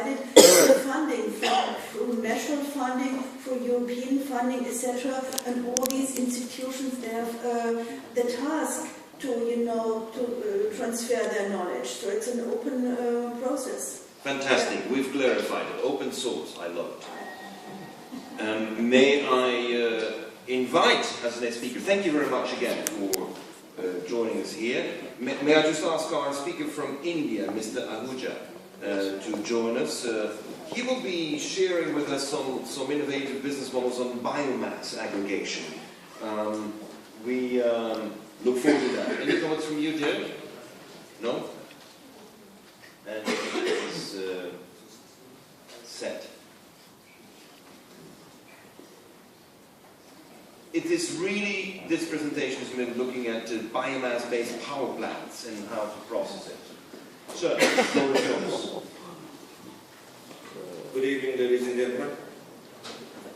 the funding from national funding, for European funding, etc. And all these institutions, they have the task to, to transfer their knowledge. So it's an open process. Fantastic. We've clarified it. Open source. I love it. May I invite as the next speaker? Thank you very much again for joining us here. May I just ask our speaker from India, Mr. Ahuja, to join us. He will be sharing with us some innovative business models on biomass aggregation. We look forward to that. Any comments from you, Jim? No? And it's set. It is really, this presentation is really looking at biomass-based power plants and how to process it. So, floor is yours. Good evening, ladies and gentlemen,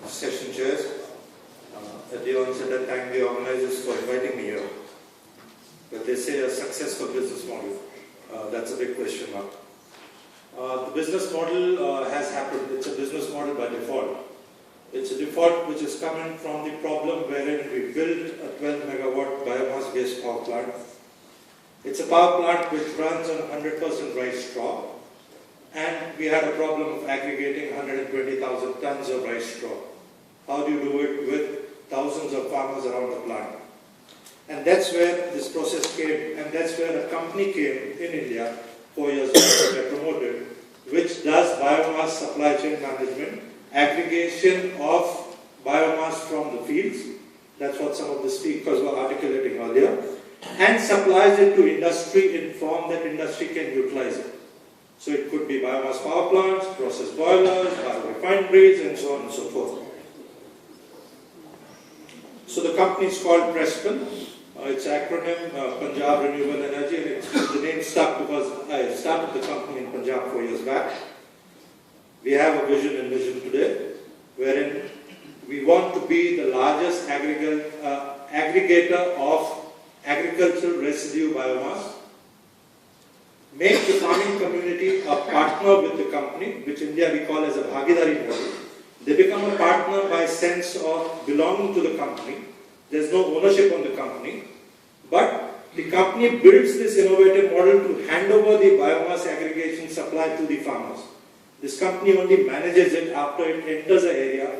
session chairs. At the onset, I thank the organizers for inviting me here. But they say a successful business model. That's a big question mark. The business model has happened. It's a business model by default. It's a default which is coming from the problem wherein we built a 12 megawatt biomass-based power plant. It's a power plant which runs on 100% rice straw, and we had a problem of aggregating 120,000 tons of rice straw. How do you do it with thousands of farmers around the plant? And that's where this process came, and that's where a company came in India 4 years ago that I promoted, which does biomass supply chain management, aggregation of biomass from the fields. That's what some of the speakers were articulating earlier, and supplies it to industry in form that industry can utilize it. So it could be biomass power plants, process boilers, biorefineries, and so on and so forth. So the company is called Preston. Its acronym, Punjab Renewable Energy, and the name stuck because I started the company in Punjab 4 years back. We have a vision and mission today, wherein we want to be the largest aggregator of agricultural residue biomass, make the farming community a partner with the company, which in India we call as a bhagidari model. They become a partner by sense of belonging to the company. There's no ownership on the company, but the company builds this innovative model to hand over the biomass aggregation supply to the farmers. This company only manages it after it enters the area.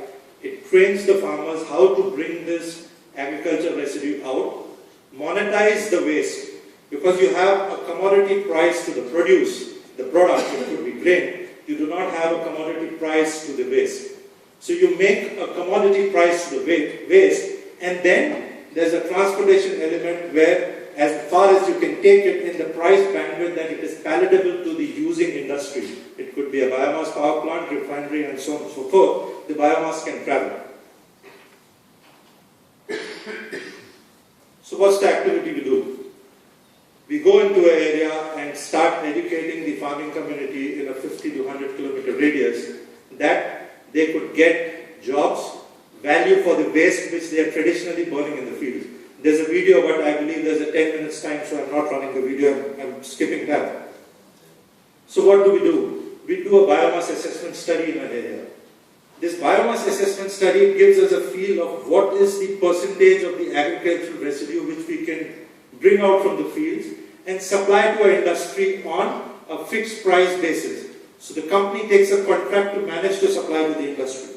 It trains the farmers how to bring this agricultural residue out, monetize the waste, because you have a commodity price to the produce, the product, it could be grain. You do not have a commodity price to the waste. So you make a commodity price to the waste, and then there's a transportation element where, as far as you can take it in the price bandwidth that it is palatable to the using industry. It could be a biomass power plant, refinery, and so on and so forth. The biomass can travel. So what's the activity we do? We go into an area and start educating the farming community in a 50 to 100 kilometer radius that they could get jobs, value for the waste which they are traditionally burning in the fields. There's a video, but I believe there's a 10 minutes time, so I'm not running the video, I'm skipping that. So what do? We do a biomass assessment study in an area. This biomass assessment study gives us a feel of what is the percentage of the agricultural residue which we can bring out from the fields and supply to our industry on a fixed price basis. So the company takes a contract to manage the supply to the industry.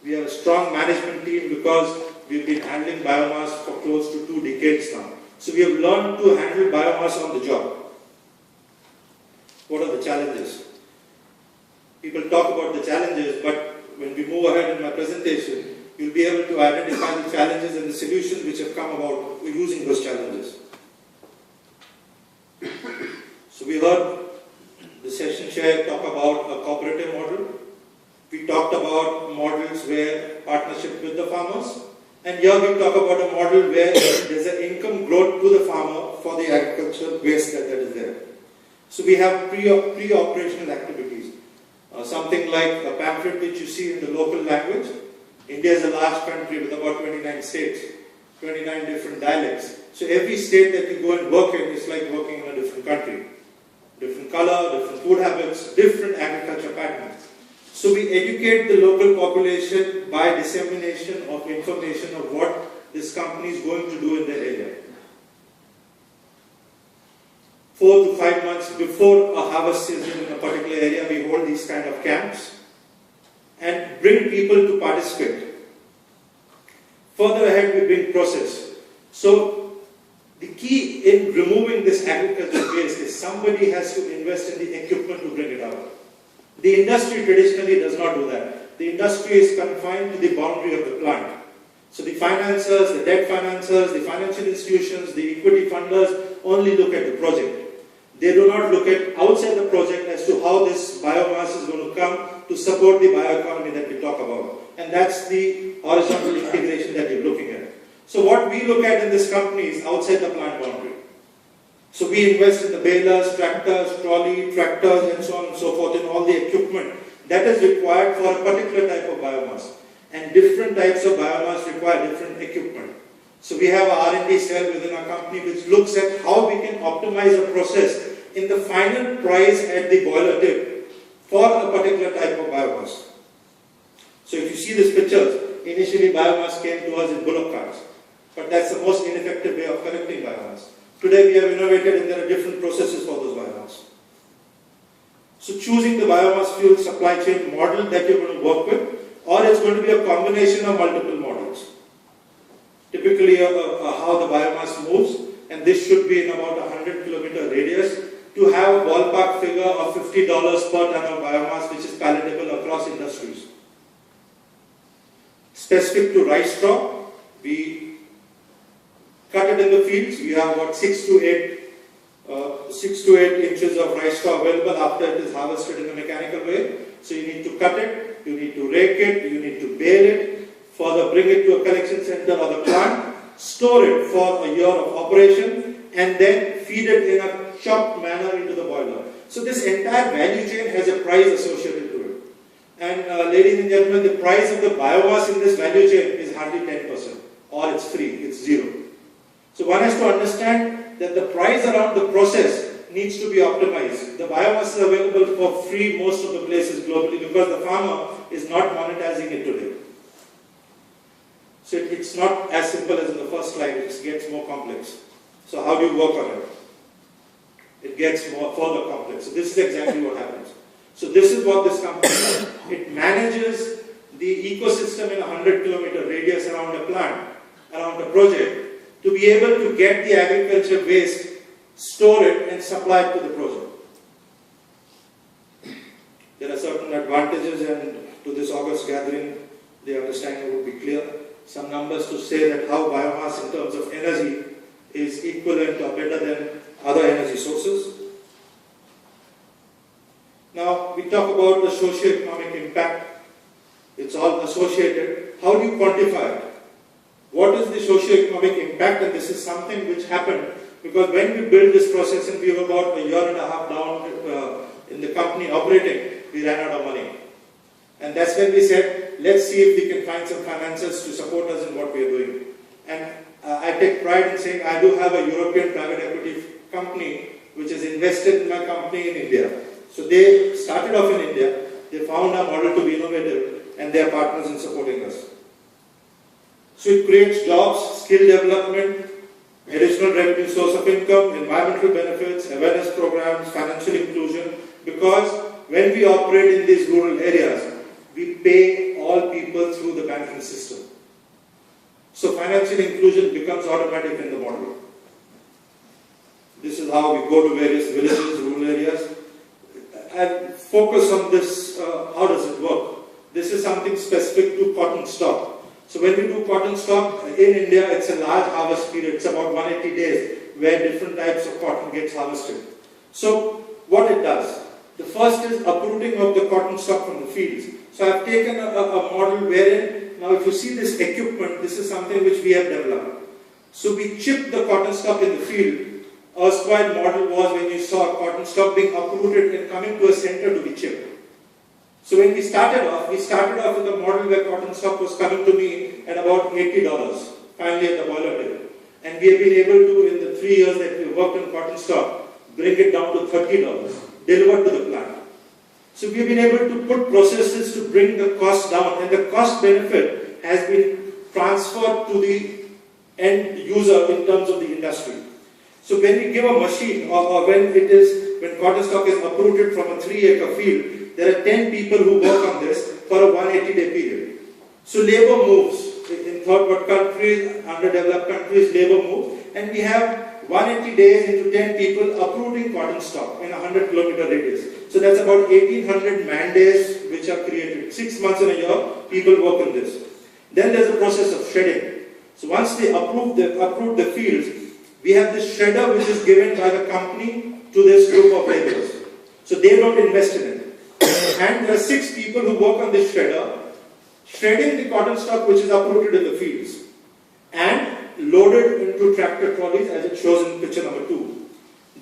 We have a strong management team because we've been handling biomass for close to 2 decades now. So we have learned to handle biomass on the job. What are the challenges? People talk about the challenges, but when we move ahead in my presentation, you'll be able to identify the challenges and the solutions which have come about using those challenges. So we heard the session chair talk about a cooperative model. We talked about models where partnership with the farmers. And here we talk about a model where there's an income growth to the farmer for the agricultural waste that is there. So we have pre-operational activities. Something like a pamphlet which you see in the local language. India is a large country with about 29 states, 29 different dialects. So every state that you go and work in is like working in a different country. different color, different food habits, different agriculture patterns. So we educate the local population by dissemination of information of what this company is going to do in their area. 4 to 5 months before a harvest season in a particular area, we hold these kind of camps and bring people to participate. Further ahead, we bring process. So the key in removing this agricultural waste is somebody has to invest in the equipment to bring it out. The industry traditionally does not do that. The industry is confined to the boundary of the plant. So the financiers, the debt financiers, the financial institutions, the equity funders only look at the project. They do not look at outside the project as to how this biomass is going to come to support the bioeconomy that we talk about. And that's the horizontal integration that you're looking at. So what we look at in this company is outside the plant boundary. So we invest in the balers, tractors, trolley, tractors, and so on and so forth, in all the equipment that is required for a particular type of biomass. And different types of biomass require different equipment. So we have an R&D cell within our company which looks at how we can optimize a process in the final price at the boiler tip for a particular type of biomass. So if you see these pictures, initially biomass came to us in bullock carts, but that's the most ineffective way of collecting biomass. Today we have innovated and there are different processes for those biomass. So choosing the biomass fuel supply chain model that you're going to work with, or it's going to be a combination of multiple models. Typically how the biomass moves, and this should be in about a 100-kilometer radius, to have a ballpark figure of $50 per ton of biomass which is palatable across industries. Specific to rice straw, we cut it in the fields. We have about 6 to 8 inches of rice straw available after it is harvested in a mechanical way. So you need to cut it, you need to rake it, you need to bale it, further bring it to a collection center or the plant, store it for a year of operation, and then feed it in a chopped manner into the boiler. So this entire value chain has a price associated to it. And ladies and gentlemen, the price of the biomass in this value chain is hardly 10%, or it's free, it's zero. So one has to understand that the price around the process needs to be optimized. The biomass is available for free most of the places globally because the farmer is not monetizing it today. So it's not as simple as in the first slide, it gets more complex. So how do you work on it? It gets more further complex. So this is exactly what happens. So this is what this company does. It manages the ecosystem in a 100-kilometer radius around a plant, around a project, to be able to get the agriculture waste, store it, and supply it to the project. There are certain advantages, and to this August gathering, the understanding would be clear. Some numbers to say that how biomass in terms of energy is equivalent or better than other energy sources. Now, we talk about the socio-economic impact. It's all associated. How do you quantify it? What is the socio-economic impact? And this is something which happened because when we built this process and we were about a year and a half down in the company operating, we ran out of money. And that's when we said, let's see if we can find some financiers to support us in what we are doing. And I take pride in saying I do have a European private equity company which is invested in my company in India. So they started off in India, they found our model to be innovative, and they are partners in supporting us. So it creates jobs, skill development, additional revenue source of income, environmental benefits, awareness programs, financial inclusion, because when we operate in these rural areas, we pay all people through the banking system. So financial inclusion becomes automatic in the model. This is how we go to various villages, rural areas, and focus on this, how does it work? This is something specific to cotton stock. So when we do cotton stock, in India it's a large harvest period, it's about 180 days, where different types of cotton gets harvested. So what it does, the first is uprooting of the cotton stock from the fields. So I've taken a model wherein, now if you see this equipment, this is something which we have developed. So we chip the cotton stock in the field. Erstwhile model was when you saw cotton stock being uprooted and coming to a center to be chipped. So when we started off with a model where cotton stock was coming to me at about $80, finally at the boiler tip. And we have been able to, in the 3 years that we worked on cotton stock, bring it down to $30, delivered to the plant. So we've been able to put processes to bring the cost down, and the cost benefit has been transferred to the end user in terms of the industry. So when we give a machine, or when cotton stalk is uprooted from a 3-acre field, there are 10 people who work on this for a 180-day period. So labor moves. In third world countries, underdeveloped countries, labor moves, and we have 180 days into 10 people uprooting cotton stalk in a 100-kilometer radius. So that's about 1,800 man days which are created. 6 months in a year, people work on this. Then there's a process of shredding. So once they uproot the fields, we have this shredder which is given by the company to this group of laborers. So they don't invest in it. And there are 6 people who work on this shredder, shredding the cotton stalk which is uprooted in the fields and loaded into tractor trolleys as it shows in picture number 2.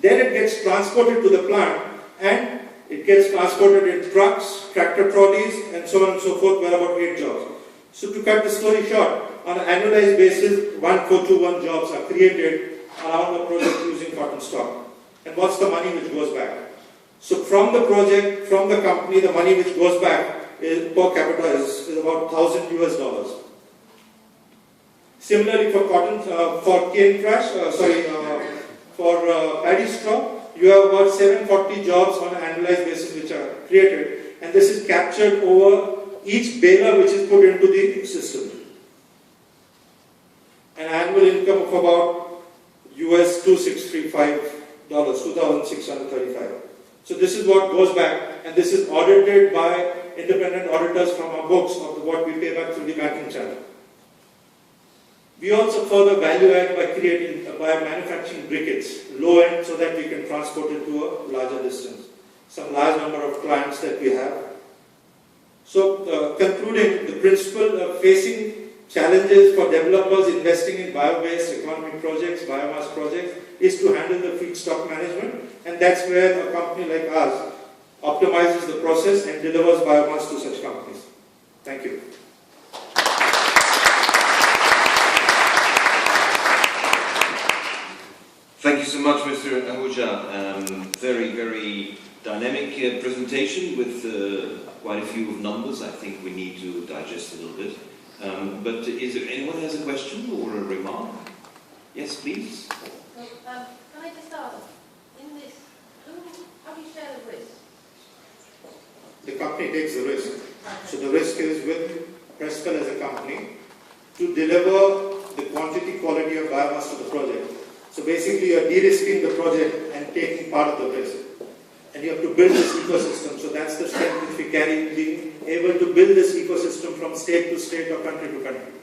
Then it gets transported to the plant and it gets transported in trucks, tractor trolleys, and so on and so forth. There are about 8 jobs. So to cut the story short, on an annualized basis, 1,421 jobs are created around the project using cotton stalk. And what's the money which goes back? So from the project, from the company, the money which goes back is, per capita is about $1,000 US. Similarly, for cotton, for cane crush, for paddy straw, you have about 740 jobs on an annualized basis which are created, and this is captured over each baler which is put into the system. An annual income of about US $2,635, $2,635. So this is what goes back, and this is audited by independent auditors from our books of what we pay back through the banking channel. We also further value add by manufacturing briquettes, low end, so that we can transport it to a larger distance. Some large number of clients that we have. So concluding, the principle of facing challenges for developers investing in bio-based economy projects, biomass projects, is to handle the feedstock management, and that's where a company like us optimizes the process and delivers biomass to such companies. Thank you. Thank you so much, Mr. Ahuja. Very, very dynamic presentation with quite a few of numbers. I think we need to digest a little bit. But is there anyone who has a question or a remark? Yes, please. So, can I just ask, in this, how do you share the risk? The company takes the risk. So the risk is with Prescal as a company to deliver the quantity, quality of biomass to the project. So basically you are de-risking the project and taking part of the risk. And you have to build this ecosystem. So that's the strength which we carry, being able to build this ecosystem from state to state or country to country.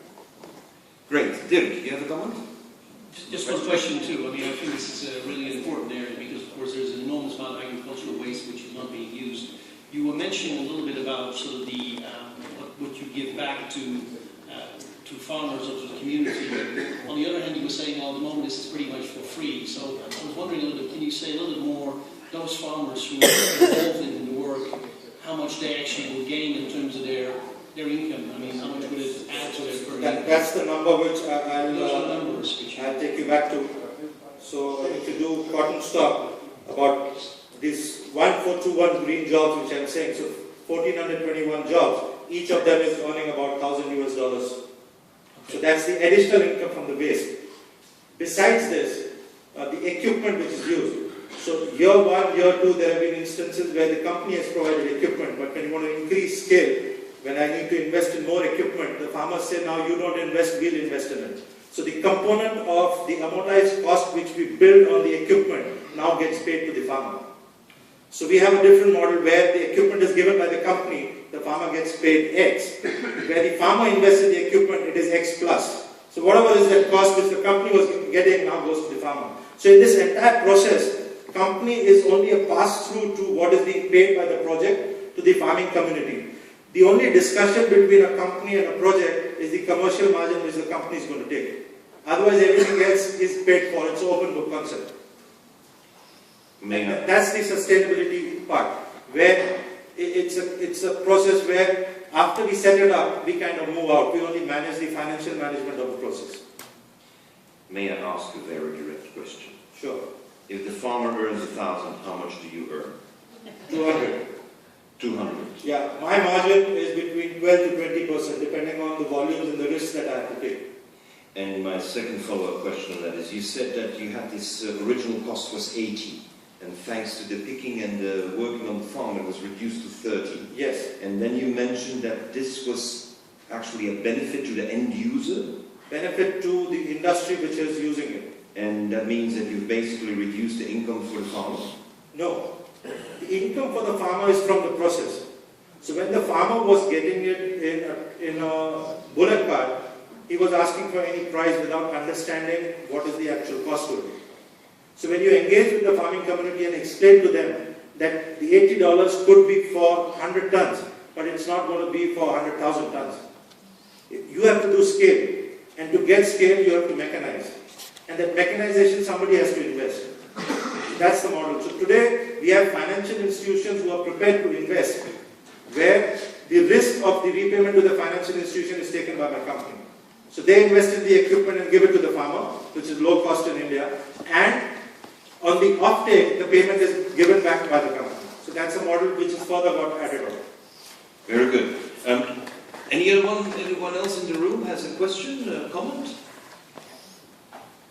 Great. Dirk, you have a comment? Just one question too. I mean, I think this is a really important area because, of course, there's an enormous amount of agricultural waste which is not being used. You were mentioning a little bit about sort of the what you give back to farmers or to the community. On the other hand, you were saying, well, at the moment this is pretty much for free. So I was wondering a little bit, can you say a little bit more, those farmers who are involved in the work, how much they actually will gain in terms of their income? I mean, how much would it add to their per income? That's the number which I'll take you back to. So if you do cotton stock, about this 1,421 green jobs which I'm saying, so 1,421 jobs, each of them is earning about $1,000 US. So that's the additional income from the waste. Besides this, the equipment which is used. So year 1, year 2, there have been instances where the company has provided equipment, but when you want to increase scale, when I need to invest in more equipment, the farmers say, now you don't invest, we'll invest in it. So the component of the amortized cost which we build on the equipment now gets paid to the farmer. So we have a different model where the equipment is given by the company, the farmer gets paid X. Where the farmer invests in the equipment, it is X plus. So whatever is that cost which the company was getting now goes to the farmer. So in this entire process, the company is only a pass-through to what is being paid by the project to the farming community. The only discussion between a company and a project is the commercial margin which the company is going to take. Otherwise, everything else is paid for. It's an open book concept. That's the sustainability part, where it's a process where after we set it up, we kind of move out. We only manage the financial management of the process. May I ask a very direct question? Sure. If the farmer earns 1,000, how much do you earn? 200. 200. Yeah, my margin is between 12 to 20%, depending on the volumes and the risks that I have to take. And my second follow-up question on that is, you said that you had this original cost was 80, and thanks to the picking and the working on the farm, it was reduced to 30. Yes. And then you mentioned that this was actually a benefit to the end user? Benefit to the industry which is using it. And that means that you've basically reduced the income for the farmer? No. The income for the farmer is from the process. So when the farmer was getting it in a bullock cart, he was asking for any price without understanding what is the actual cost to it. So when you engage with the farming community and explain to them that the $80 could be for 100 tons, but it's not going to be for 100,000 tons. You have to do scale. And to get scale, you have to mechanize. And that mechanization, somebody has to invest. That's the model. So today, we have financial institutions who are prepared to invest, where the risk of the repayment to the financial institution is taken by my company. So they invest in the equipment and give it to the farmer, which is low cost in India, and on the off-take, the payment is given back by the company. So that's a model which is further got added on. Very good. Anyone else in the room has a question, a comment?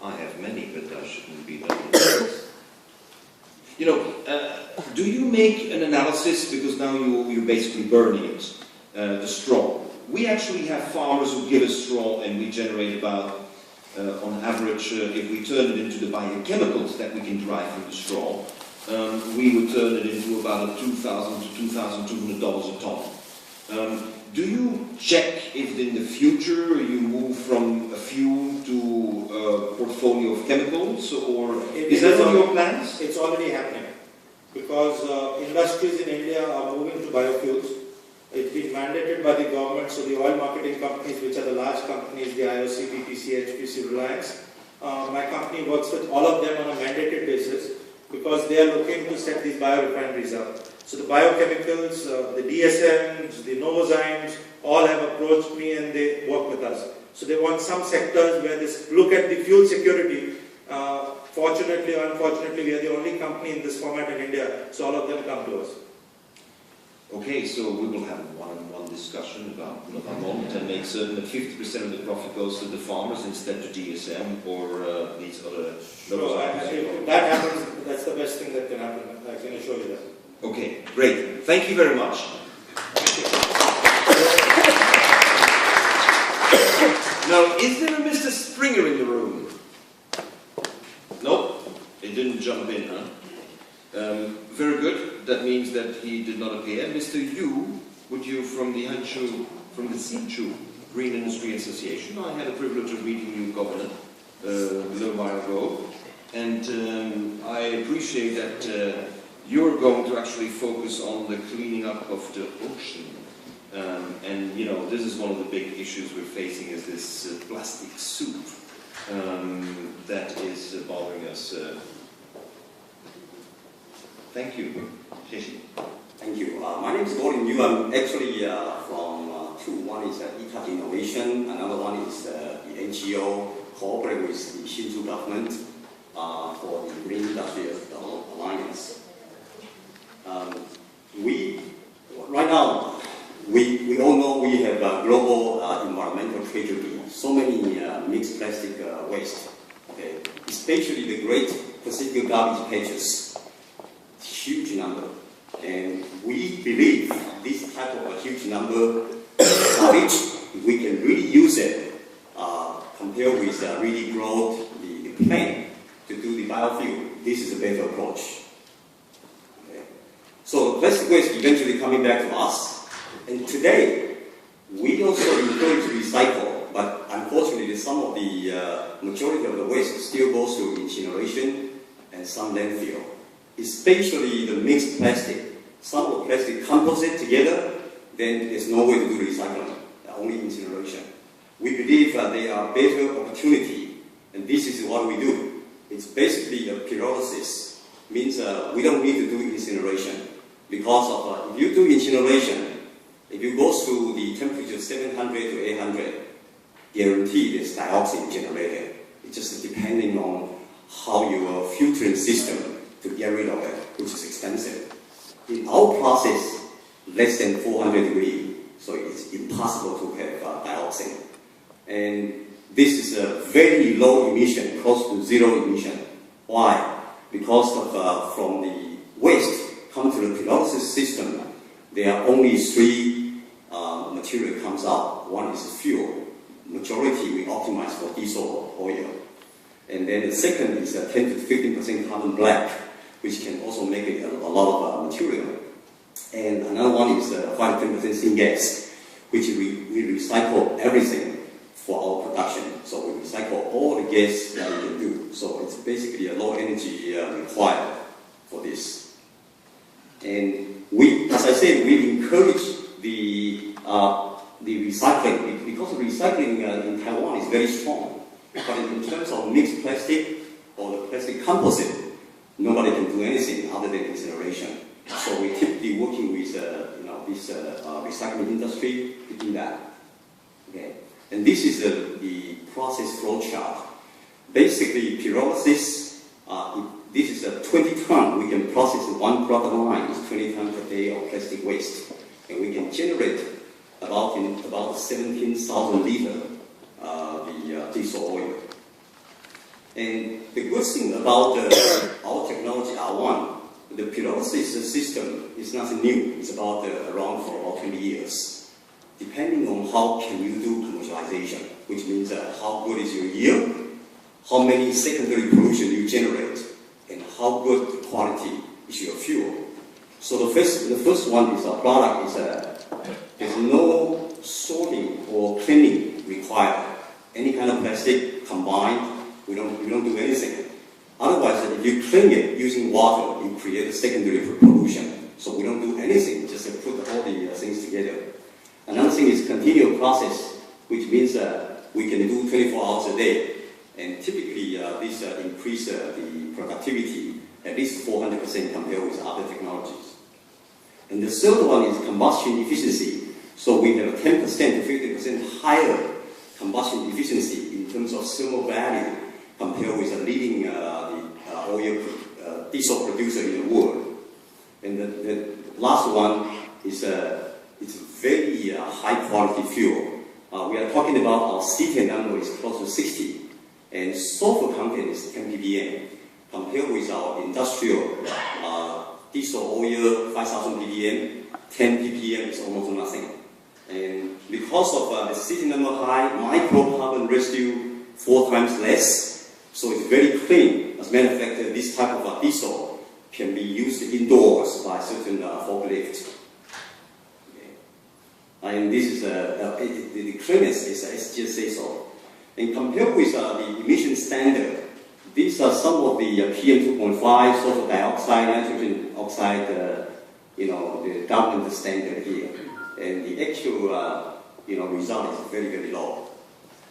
I have many, but I shouldn't be that one. You know, do you make an analysis, because now you're basically burning it, the straw. We actually have farmers who give us straw, and we generate about, on average, if we turn it into the biochemicals that we can derive from the straw, we would turn it into about $2,000 to $2,200 a ton. Do you check if in the future you move from a fuel to a portfolio of chemicals, or is that on your plans? It's already happening, because industries in India are moving to biofuels. It's been mandated by the government, so the oil marketing companies, which are the large companies, the IOC, BPC, HPC, Reliance, my company works with all of them on a mandated basis, because they are looking to set these biorefineries up. So the biochemicals, the DSMs, the Novozymes, all have approached me and they work with us. So they want some sectors where they look at the fuel security. Fortunately or unfortunately, we are the only company in this format in India, so all of them come to us. Okay, so we will have a one-on-one discussion about Novamont and make certain that 50% of the profit goes to the farmers instead to DSM or these other... Sure, if that happens, that's the best thing that can happen. I can assure you that. Okay, great. Thank you very much. Now, is there a Mr. Springer in the room? No? He didn't jump in, huh? Very good. That means that he did not appear. Mr. Yu, would you from the Sinchu Green Industry Association? I had the privilege of meeting you, Governor, a little while ago, and I appreciate that you're going to actually focus on the cleaning up of the ocean. And you know, this is one of the big issues we're facing, is this plastic soup that is bothering us. Thank you. Thank you. My name is Gordon Yu. I'm actually from two. One is ECAT Innovation. Another one is the NGO cooperating with the Hsinchu government for the Green Industrial Alliance. Right now, we all know we have a global environmental tragedy. So many mixed plastic waste. Okay, especially the Great Pacific Garbage Patches. Huge number, and we believe this type of a huge number of garbage, we can really use it compared with really grow the plant to do the biofuel. This is a better approach. Okay. So plastic waste eventually coming back to us, and today we also encourage recycle, but unfortunately some of the majority of the waste still goes to incineration and some landfill. Especially the mixed plastic. Some of the plastic composite together, then there's no way to do recycling, only incineration. We believe there are better opportunity, and this is what we do. It's basically a pyrolysis. Means we don't need to do incineration, because of if you do incineration, if you go through the temperature 700 to 800, guaranteed there's dioxin generated. It's just depending on how your filtering system to get rid of it, which is expensive. In our process, less than 400 degrees, so it's impossible to have dioxin. And this is a very low emission, close to zero emission. Why? Because of, from the waste come to the pyrolysis system, there are only three material comes out. One is fuel. Majority we optimize for diesel oil. And then the second is 10 to 15% carbon black, which can also make it a lot of material. And another one is 5 to 10% syngas, which we recycle everything for our production. So we recycle all the gas that we can do. So it's basically a low energy required for this. And we, as I said, we encourage the recycling, because recycling in Taiwan is very strong. But in terms of mixed plastic or the plastic composite, nobody can do anything other than incineration. So we typically working with this recycling industry to do that. Okay. And this is the process flow chart. Basically, pyrolysis, this is a 20 ton. We can process one product line, is 20 tons per day of plastic waste. And we can generate about 17,000 liters the diesel oil. And the good thing about our technology, R1, the pyrolysis system is nothing new. It's about around for about 20 years. Depending on how can you do commercialization, which means how good is your yield, how many secondary pollution you generate, and how good the quality is your fuel. So the first one is our product is there's no sorting or cleaning required. Any kind of plastic combined, we don't do anything. Otherwise, if you clean it using water, you create a secondary pollution. So we don't do anything, just put all the things together. Another thing is continual process, which means we can do 24 hours a day. And typically, this increase the productivity at least 400% compared with other technologies. And the third one is combustion efficiency. So we have a 10% to 50% higher combustion efficiency in terms of thermal value compared with a leading oil diesel producer in the world. And the last one is it's very high quality fuel. We are talking about our CTEN number is close to 60, and sulfur content is 10 ppm. Compared with our industrial diesel oil 5,000 ppm, 10 ppm is almost nothing. And because of the CTEN number high, microcarbon residue 4 times less, so it's very clean. As a matter of fact, this type of diesel can be used indoors by certain forklifts. And this is the cleanness is as just say so. And compared with the emission standard, these are some of the PM 2.5, sulfur dioxide, nitrogen oxide, the government standard here. And the actual result is very, very low.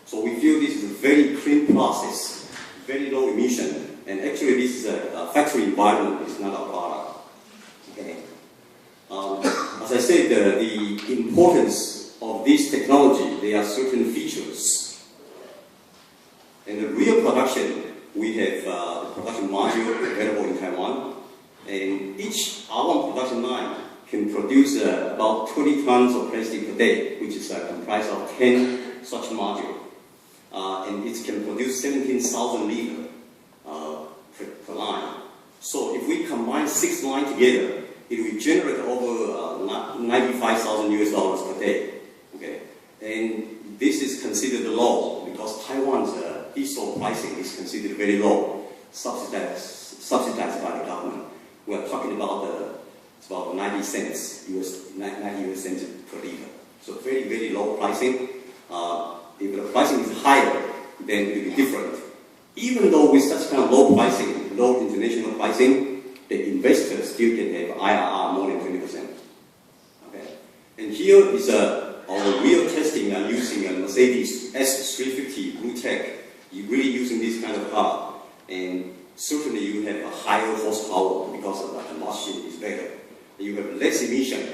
So we feel this is a very clean process, very low emission, and actually this is a factory environment, it's not a product. Okay. As I said, the importance of this technology, there are certain features. In the real production, we have the production module available in Taiwan, and each R1 production line can produce about 20 tons of plastic per day, which is comprised of 10 such modules. And it can produce 17,000 liters per line. So if we combine 6 lines together, it will generate over $95,000 per day. Okay, and this is considered low because Taiwan's diesel pricing is considered very low, subsidized by the government. We are talking about it's about 90 cents US cents per liter. So very, very low pricing. If the pricing is higher, then it will be different. Even though with such kind of low pricing, low international pricing, the investors still can have IRR more than 20%. Okay. And here is our real testing using a Mercedes S350 Blue Tech. You're really using this kind of car, and certainly you have a higher horsepower because of the combustion is better. You have less emission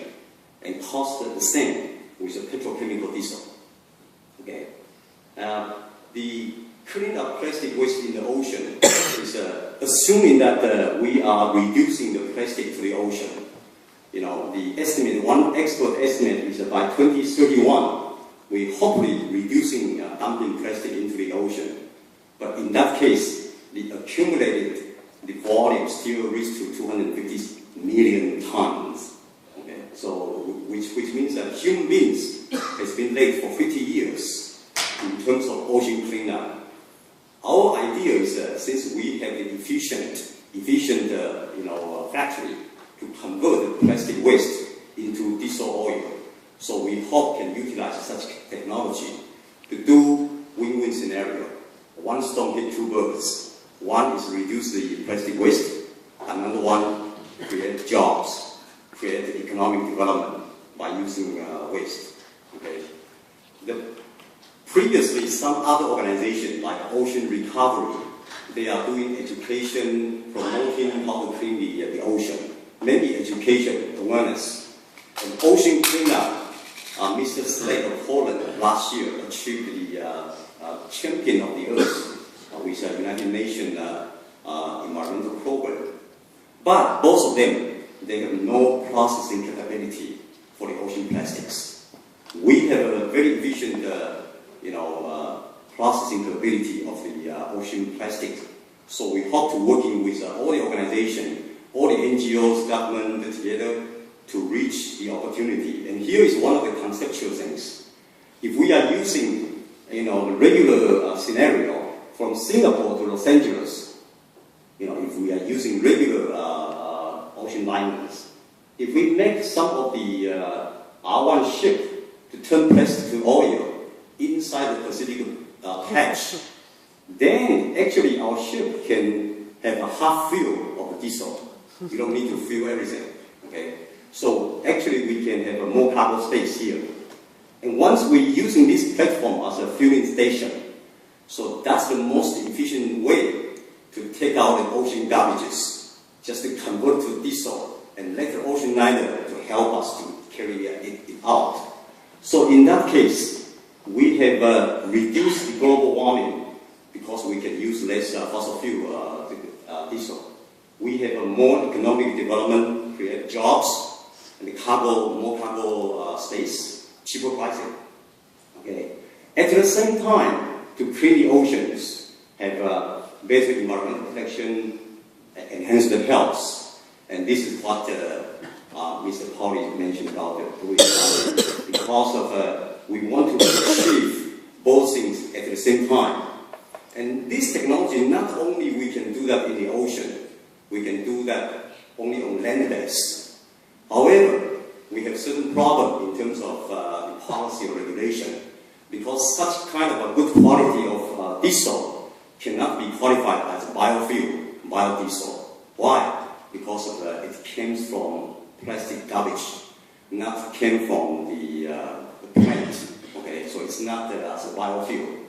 and cost the same with a petrochemical diesel. Okay. The clean up plastic waste in the ocean is assuming that we are reducing the plastic to the ocean. You know, the estimate, one expert estimate is that by 2031, we're hopefully reducing dumping plastic into the ocean. But in that case, the accumulated the volume still reaches to 250 million tons. Okay, so which means that human beings has been late for 50 years in terms of ocean cleanup. Our idea is since we have the efficient factory to convert the plastic waste into diesel oil, so we hope can utilize such technology to do win-win scenario. One stone hit two birds. One is reduce the plastic waste, another one create jobs, create economic development by using waste. Okay. Previously, some other organizations like Ocean Recovery, they are doing education, promoting how to clean the ocean. Maybe education, awareness. And ocean cleanup, Mr. Slade of Poland last year achieved the champion of the earth with the United Nations environmental program. But both of them, they have no processing capability for the ocean plastics. We have a very efficient processing capability of the ocean plastic. So we hope to working with all the organizations, all the NGOs, government together to reach the opportunity. And here is one of the conceptual things. If we are using, the regular scenario from Singapore to Los Angeles, if we are using regular ocean liners, if we make some of the R1 ship to turn plastic to oil inside the Pacific patch, then actually our ship can have a half fuel of diesel. You don't need to fuel everything. Okay, so actually we can have a more cargo space here. And once we're using this platform as a fueling station, so that's the most efficient way to take out the ocean garbages, just to convert to diesel and let the ocean liner to help us to carry it out. So in that case, we have reduced the global warming because we can use less fossil fuel diesel. We have a more economic development, create jobs, and more cargo space, cheaper pricing. Okay. At the same time, to clean the oceans, have better environmental protection, enhance the health, and this is what Mr. Pauli mentioned about doing because of we want to achieve both things at the same time. And this technology, not only we can do that in the ocean, we can do that only on land base. However, we have certain problem in terms of the policy or regulation, because such kind of a good quality of diesel cannot be qualified as biofuel, biodiesel. Why? Because of, it comes from plastic garbage, not came from the plant. Okay, so it's not as a biofuel.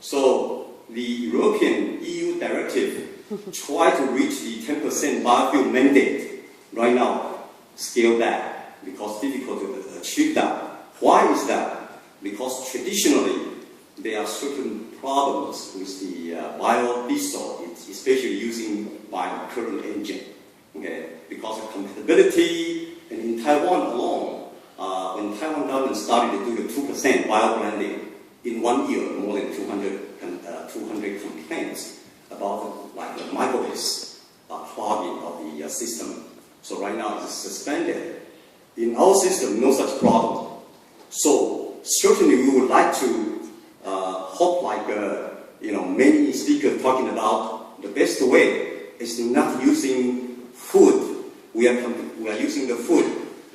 So the European EU directive try to reach the 10% biofuel mandate. Right now, scale back because it's difficult to achieve that. Why is that? Because traditionally there are certain problems with the biodiesel, especially using by the current engine. Okay, because of compatibility, and in Taiwan alone, when Taiwan government started to do the 2% bioblending, in 1 year, more than 200 complaints about like the microwaves clogging of the system. So right now it's suspended. In our system, no such problem. So certainly we would like to hope like many speakers talking about the best way is not using food. We are using the food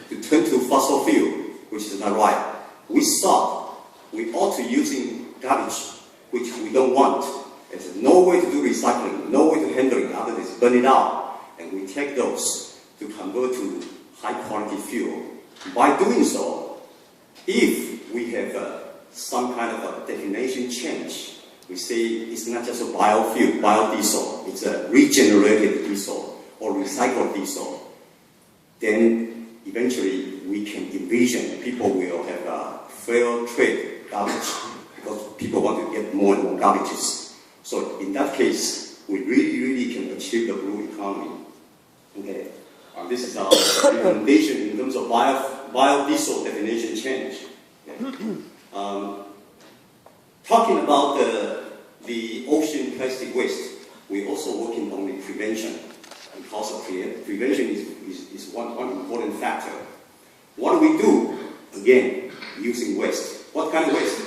to turn to fossil fuel, which is not right. We thought we ought to using garbage, which we don't want. There's no way to do recycling, no way to handle it other than burn it out. And we take those to convert to high quality fuel. By doing so, if we have some kind of a definition change, we say it's not just a biofuel, biodiesel, it's a regenerated diesel or recycled diesel, then eventually we can envision people will have a fair trade garbage because people want to get more and more garbages. So in that case, we really can achieve the blue economy. Okay, this is our recommendation in terms of biodiesel definition change. Okay. Talking about the ocean plastic waste, we're also working on the prevention. Because of prevention is one important factor. What do we do? Again, using waste. What kind of waste?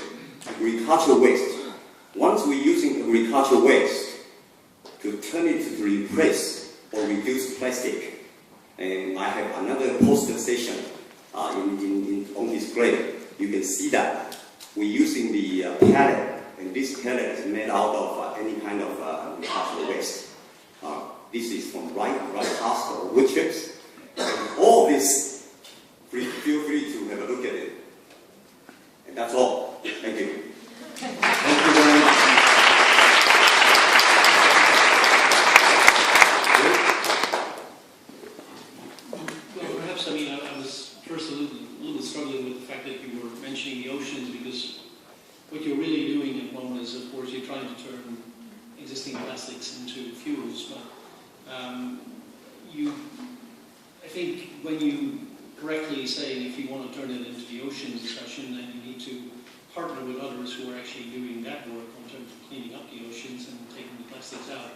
Agricultural waste. Once we're using agricultural waste to turn it to replace or reduce plastic, and I have another poster station on display. You can see that we're using the pellet, and this pellet is made out of any kind of agricultural waste. This is from rice husk or wood chips. And all this, feel free to have a look at it. And that's all. Thank you. Thank you very much. Well, perhaps, I mean, I was first a little bit struggling with the fact that you were mentioning the oceans, because what you're really doing at the moment is, of course, you're trying to turn existing plastics into fuels. But I think when you correctly say if you want to turn it into the ocean discussion, then you need to partner with others who are actually doing that work in terms of cleaning up the oceans and taking the plastics out.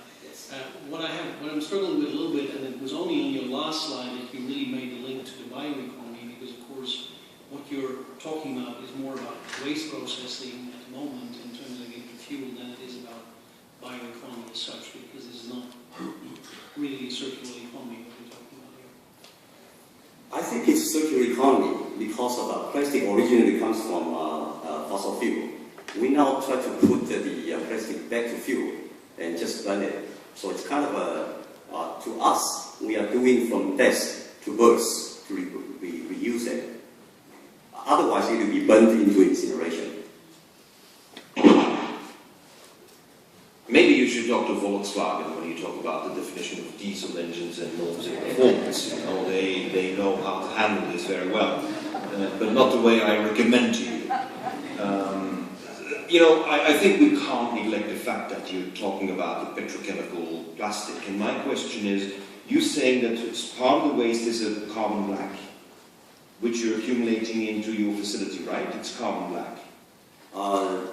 What I'm struggling with a little bit, and it was only on your last slide that you really made the link to the bioeconomy, because of course what you're talking about is more about waste processing at the moment in terms of getting fuel than it is about bioeconomy as such, because this is not really a circular economy what we're talking about here. I think it's circular economy because of plastic originally comes from fossil fuel. We now try to put the plastic back to fuel and just burn it. So it's kind of to us, we are doing from death to birth to reuse it. Otherwise, it will be burnt into incineration. Maybe you should talk to Volkswagen when you talk about the definition of diesel engines and norms and performance. You know, they know how to handle this very well, but not the way I recommend to you. You know, I think we can't neglect the fact that you're talking about the petrochemical plastic. And my question is, you're saying that part of the waste is a carbon black, which you're accumulating into your facility, right? It's carbon black.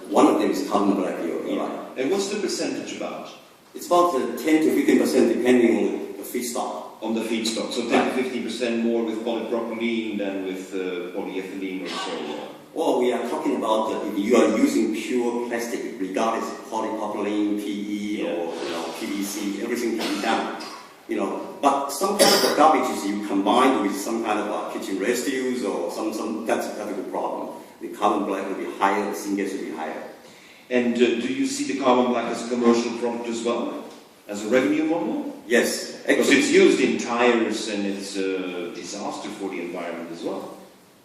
One of them is carbon black, you're right. And what's the percentage about? It's about 10 to 15% depending on the feedstock. On the feedstock, so 10 to 15% more with polypropylene than with polyethylene or so on. Well, we are talking about if you are using pure plastic, regardless of polypropylene, PE, or PVC, everything can be done. You know, but some kind of garbages you combine with some kind of kitchen residues or some that's a good problem. The carbon black will be higher, the syngas will be higher. And do you see the carbon black as a commercial product as well? As a revenue model? Yes. Because it's used in tires and it's a disaster for the environment as well.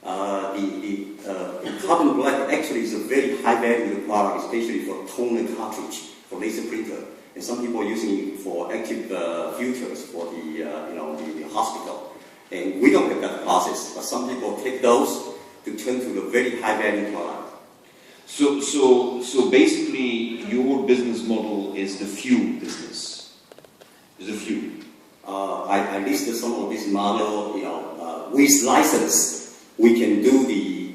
The carbon black actually is a very high value product, especially for toner cartridge, for laser printer. And some people are using it for active filters for the hospital. And we don't have that process, but some people take those to turn to the very high value product. So basically, your business model is the fuel business. Is the fuel. I listed some of this model. With license, we can do the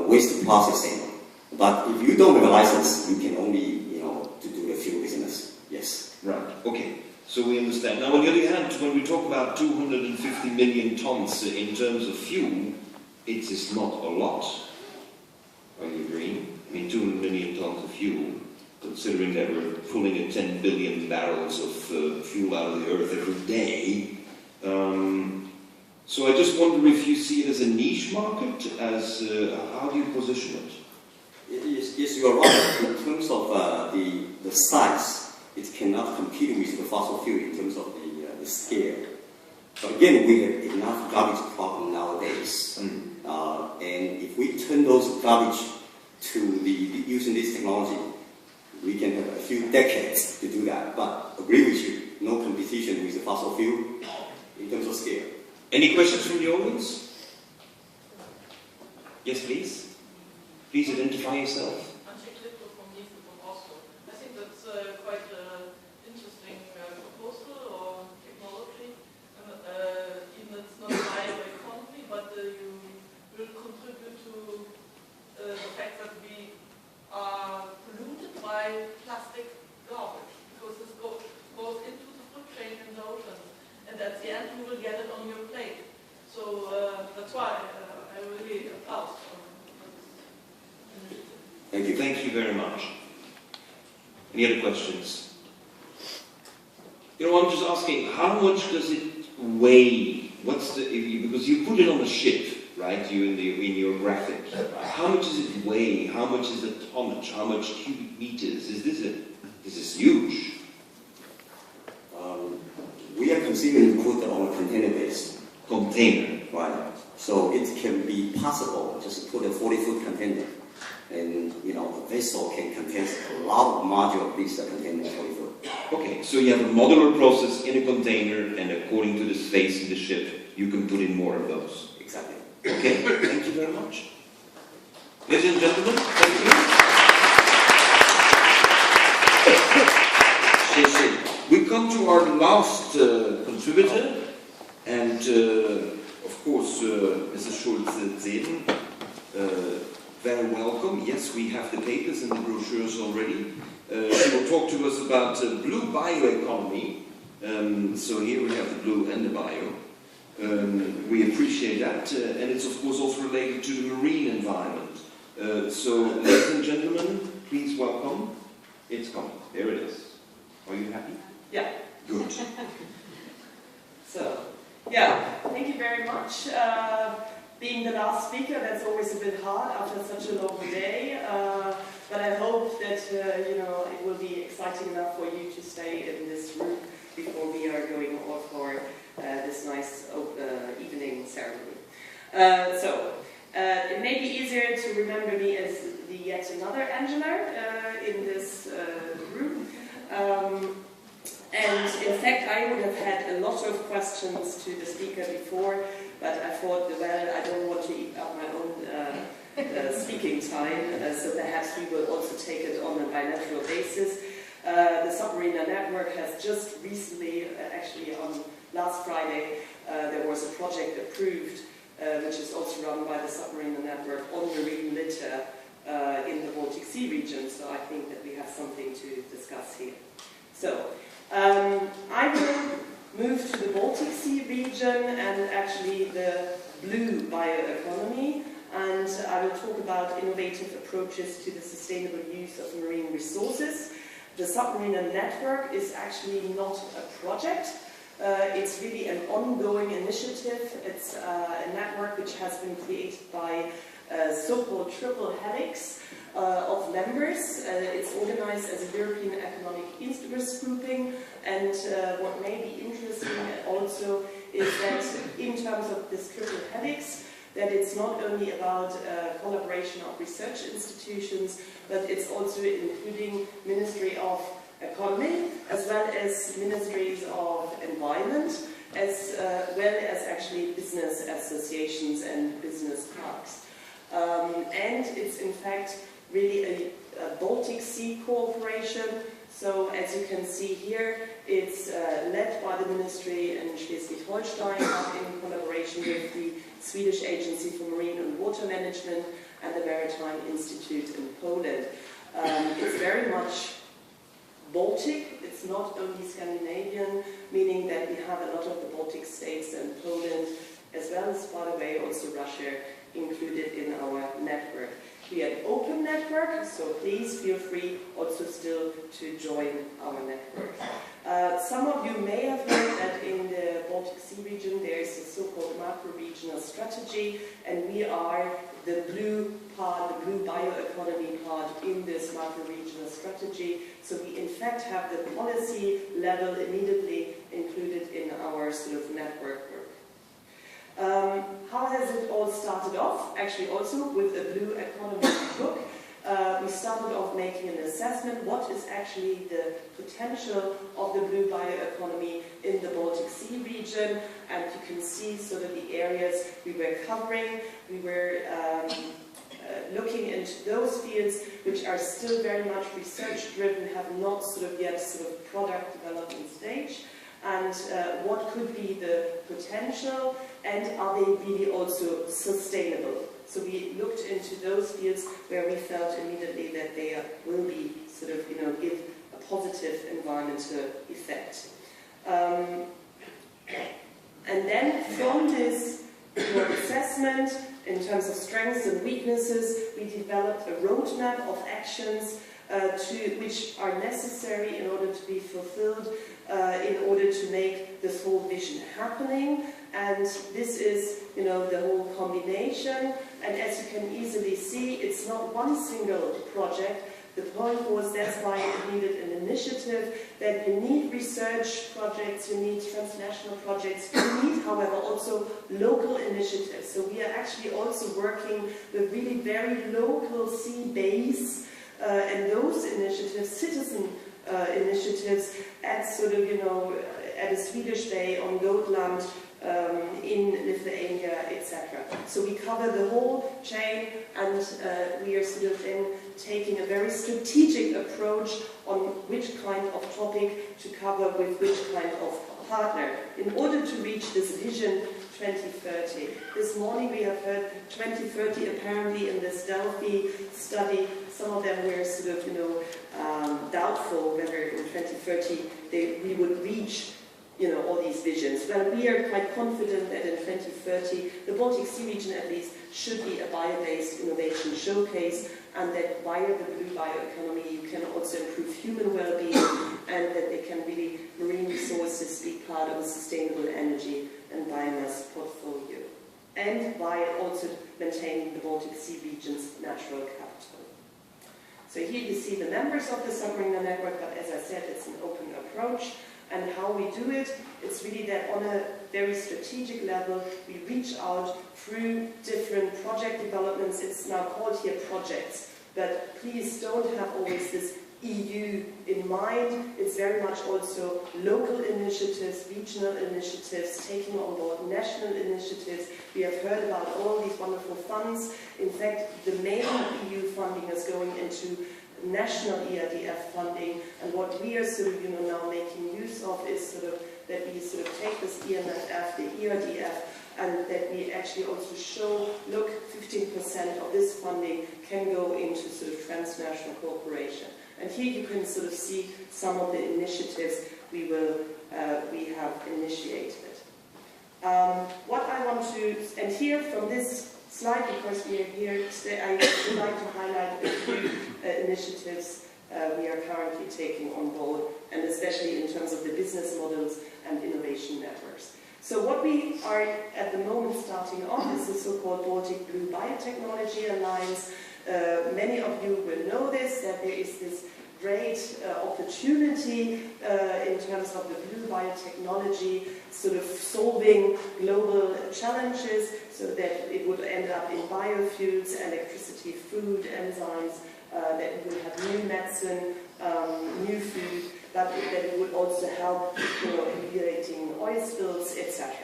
waste processing. But if you don't have a license, you can only to do the fuel business. Yes. Right. Okay. So we understand. Now, on the other hand, when we talk about 250 million tons in terms of fuel, it is not a lot. Are you agreeing? I mean, 200 million tons of fuel, considering that we're pulling in 10 billion barrels of fuel out of the earth every day. So I just wonder if you see it as a niche market, as how do you position it? Yes, you are right. In terms of the size, it cannot compete with the fossil fuel in terms of the scale. But again, we have enough garbage problem nowadays. And if we turn those garbage to using this technology, we can have a few decades to do that. But agree with you, no competition with the fossil fuel in terms of scale. Any questions from the audience? Yes, please. Please identify yourself. I think that's Thank you. Thank you very much. Any other questions? You know, I'm just asking, how much does it weigh? What's the, because you put it on the ship, right? In your graphic. How much does it weigh? How much is the tonnage? How much cubic meters? This is huge. We are considering to put on a container base. Container. Right. So it can be possible just put a 40-foot container, and you know the vessel can contain a lot of module of this container 40-foot. Okay, so you have a modular process in a container, and according to the space in the ship, you can put in more of those. Exactly. Okay, thank you very much. Ladies and gentlemen, thank you. We come to our last contributor, and of course, Mrs. Schulze-Zeden, very welcome. Yes, we have the papers and the brochures already. She will talk to us about blue bioeconomy. So here we have the blue and the bio. We appreciate that, and it's of course also related to the marine environment. So, ladies and gentlemen, please welcome. It's coming. There it is. Are you happy? Yeah. Good. So, yeah, thank you very much. Being the last speaker, that's always a bit hard after such a long day. But I hope that you know, it will be exciting enough for you to stay in this room before we are going off for this nice evening ceremony. It may be easier to remember me as the yet another Angela in this room. And in fact, I would have had a lot of questions to the speaker before, but I thought, well, I don't want to eat up my own speaking time, so perhaps we will also take it on a bilateral basis. The Submariner Network has just recently, actually on last Friday, there was a project approved, which is also run by the Submariner Network on marine litter in the Baltic Sea region, so I think that we have something to discuss here. So, I will move to the Baltic Sea region and actually the blue bioeconomy, and I will talk about innovative approaches to the sustainable use of marine resources. The Submariner Network is actually not a project. It's really an ongoing initiative. It's a network which has been created by a so-called triple helix of members. It's organized as a European Economic Interest grouping, and what may be interesting also is that in terms of this triple helix, that it's not only about collaboration of research institutions, but it's also including Ministry of Economy, as well as Ministries of Environment, as well as actually business associations and business parks. And it's in fact really a Baltic Sea cooperation. So as you can see here, it's led by the ministry in Schleswig-Holstein in collaboration with the Swedish Agency for Marine and Water Management and the Maritime Institute in Poland. It's very much Baltic, it's not only Scandinavian, meaning that we have a lot of the Baltic states and Poland, as well as, by the way, also Russia included in our network. We are an open network, so please feel free also still to join our network. Some of you may have heard that in the Baltic Sea region there is a so-called macro-regional strategy, and we are the blue part, the blue bioeconomy part in this macro-regional strategy. So we in fact have the policy level immediately included in our sort of network work. How has it all started off? Actually also with a blue economy book. We started off making an assessment, what is actually the potential of the blue bioeconomy in the Baltic Sea region, and you can see sort of the areas we were covering. We were looking into those fields which are still very much research driven, have not sort of yet sort of product development stage, and what could be the potential, and are they really also sustainable? So we looked into those fields where we felt immediately that they will be sort of, you know, give a positive environmental effect. And then from this assessment, in terms of strengths and weaknesses, we developed a roadmap of actions which are necessary in order to be fulfilled, in order to make this whole vision happening. And this is, you know, the whole combination. And as you can easily see, it's not one single project. The point was that's why it needed an initiative, that you need research projects, you need transnational projects, you need, however, also local initiatives. So we are actually also working with really very local sea base and those initiatives, citizen initiatives at sort of, you know, at a Swedish bay on Gotland, in Lithuania, etc. So we cover the whole chain, and we are sort of then taking a very strategic approach on which kind of topic to cover with which kind of partner in order to reach this vision 2030. This morning we have heard 2030 apparently in this Delphi study. Some of them were sort of, you know, doubtful whether in 2030 we would reach, you know, all these visions. Well, we are quite confident that in 2030, the Baltic Sea region at least should be a bio-based innovation showcase, and that via the blue bioeconomy you can also improve human well-being, and that they can really, marine resources be part of a sustainable energy and biomass portfolio, and while also maintaining the Baltic Sea region's natural capital. So here you see the members of the Submariner Network, but as I said, it's an open approach. And how we do it, it's really that on a very strategic level, we reach out through different project developments. It's now called here projects, but please don't have always this EU in mind. It's very much also local initiatives, regional initiatives, taking on board national initiatives. We have heard about all these wonderful funds. In fact, the main EU funding is going into national ERDF funding, and what we are sort of, you know, now making use of is sort of that we sort of take this EMFF, the ERDF, and that we actually also show, look, 15% of this funding can go into sort of transnational cooperation. And here you can sort of see some of the initiatives we have initiated. What I want to, and here from this slide, because we are here today, I would like to highlight a few initiatives we are currently taking on board, and especially in terms of the business models and innovation networks. So what we are at the moment starting off is the so-called Baltic Blue Biotechnology Alliance. Many of you will know this, that there is this great opportunity in terms of the blue biotechnology, sort of solving global challenges, so that it would end up in biofuels, electricity, food, enzymes, that it would have new medicine, new food, but that it would also help, you know, alleviating oil spills, etc.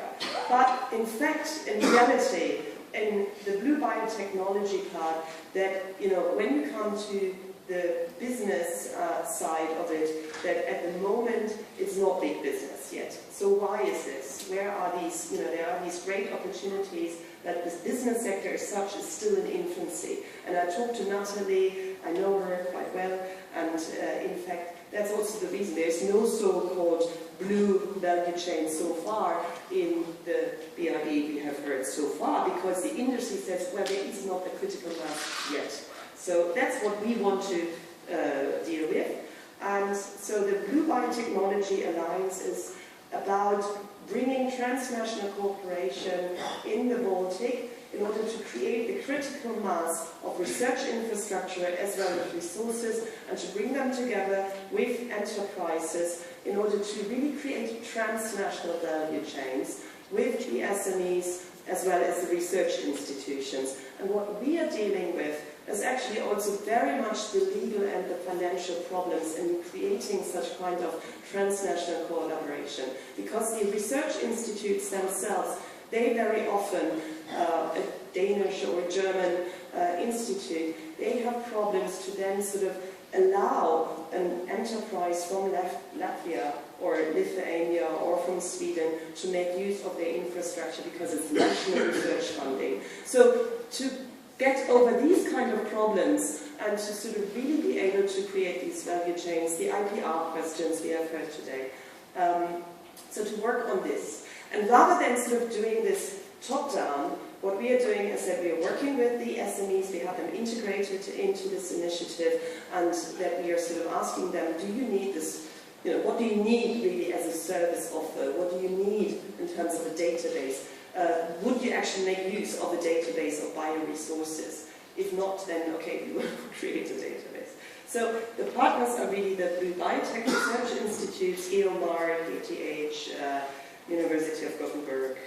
But in fact, in reality, in the blue biotechnology part, that, you know, when you come to the business side of it, that at the moment it's not big business yet. So why is this? Where are these, you know, there are these great opportunities, that this business sector as such is still in infancy. And I talked to Natalie, I know her quite well, and in fact that's also the reason there's no so-called blue value chain so far in the BRE we have heard so far, because the industry says, well, there is not a critical mass yet. So that's what we want to deal with. And so the Blue Biotechnology Alliance is about bringing transnational cooperation in the Baltic in order to create the critical mass of research infrastructure as well as resources, and to bring them together with enterprises in order to really create transnational value chains with the SMEs as well as the research institutions. And what we are dealing with is actually also very much the legal and the financial problems in creating such kind of transnational collaboration. Because the research institutes themselves, they very often, a Danish or a German institute, they have problems to then sort of allow an enterprise from Latvia or Lithuania or from Sweden to make use of their infrastructure because it's national research funding. So to get over these kind of problems and to sort of really be able to create these value chains, the IPR questions we have heard today. So to work on this. And rather than sort of doing this top-down, what we are doing is that we are working with the SMEs, we have them integrated into this initiative, and that we are sort of asking them, do you need this, what do you need really as a service offer? What do you need in terms of a database? Would you actually make use of a database of bioresources? If not, then okay, we will create a database. So the partners are really the Blue Biotech Research Institutes, EOMAR, ETH, University of Gothenburg,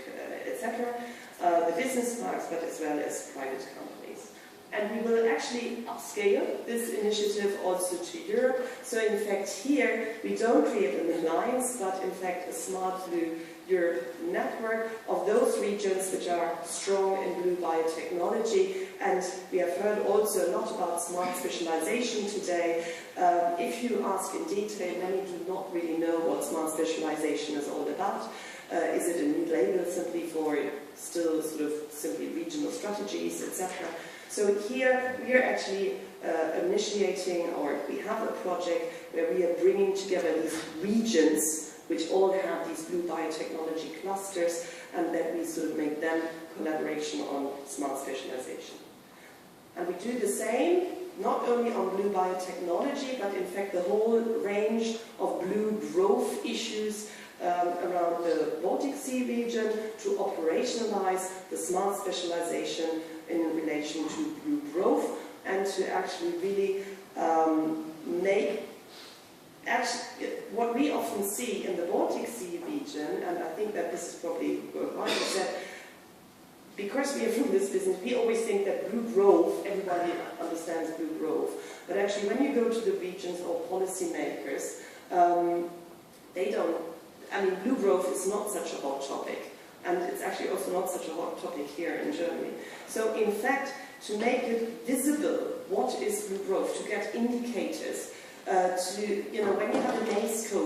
etc. The business parks, but as well as private companies. And we will actually upscale this initiative also to Europe. So in fact here, we don't create an alliance, but in fact a Smart Blue Europe network of those regions which are strong in blue biotechnology. And we have heard also a lot about smart specialization today. If you ask in detail, many do not really know what smart specialization is all about. Is it a new label simply for still sort of simply regional strategies, etc.? So here we are actually initiating, or we have a project where we are bringing together these regions which all have these blue biotechnology clusters, and that we sort of make them collaboration on smart specialization. And we do the same, not only on blue biotechnology, but in fact the whole range of blue growth issues around the Baltic Sea region to operationalize the smart specialization in relation to blue growth, and to actually really make what we often see in the Baltic Sea region, and I think that this is probably worldwide, is that because we are from this business, we always think that blue growth, everybody understands blue growth, but actually when you go to the regions or policymakers, they don't, I mean, blue growth is not such a hot topic, and it's actually also not such a hot topic here in Germany. So in fact, to make it visible, what is blue growth, to get indicators, when you have a NACE code,